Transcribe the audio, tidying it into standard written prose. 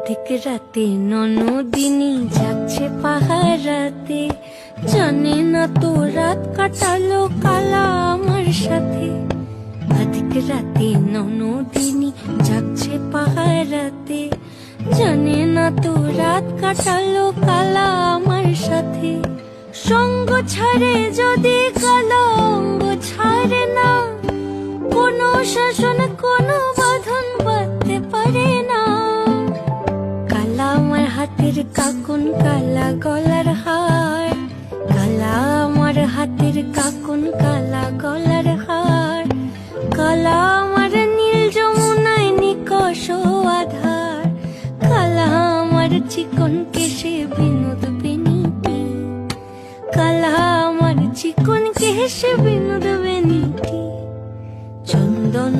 অধিক রাতে ননদিনী যাচ্ছে পাহারাতে, জানে না তো রাত কাটালো কালা আমার সাথে। অধিক রাতে ননদিনী যাচ্ছে পাহারাতে, জানে না তো রাত কাটালো কালা আমার সাথে। সঙ্গ ছাড়ে যদি কালো অঙ্গ ছাড়ে না, কোনো শাসন কোনো বাঁধন বাঁধতে পারে না। কালা আমার হাতের কাকুন কালা গলার হার, কালা আমার হাতের কাকুন কালা গলার হার। কালা আমার নীল যমুনায় নিকষ আধার, কালা আমার চিকন কেশে বিনোদ বেনিটি। কালা আমার চিকন কেশে বিনোদ বেনিটি। চন্দন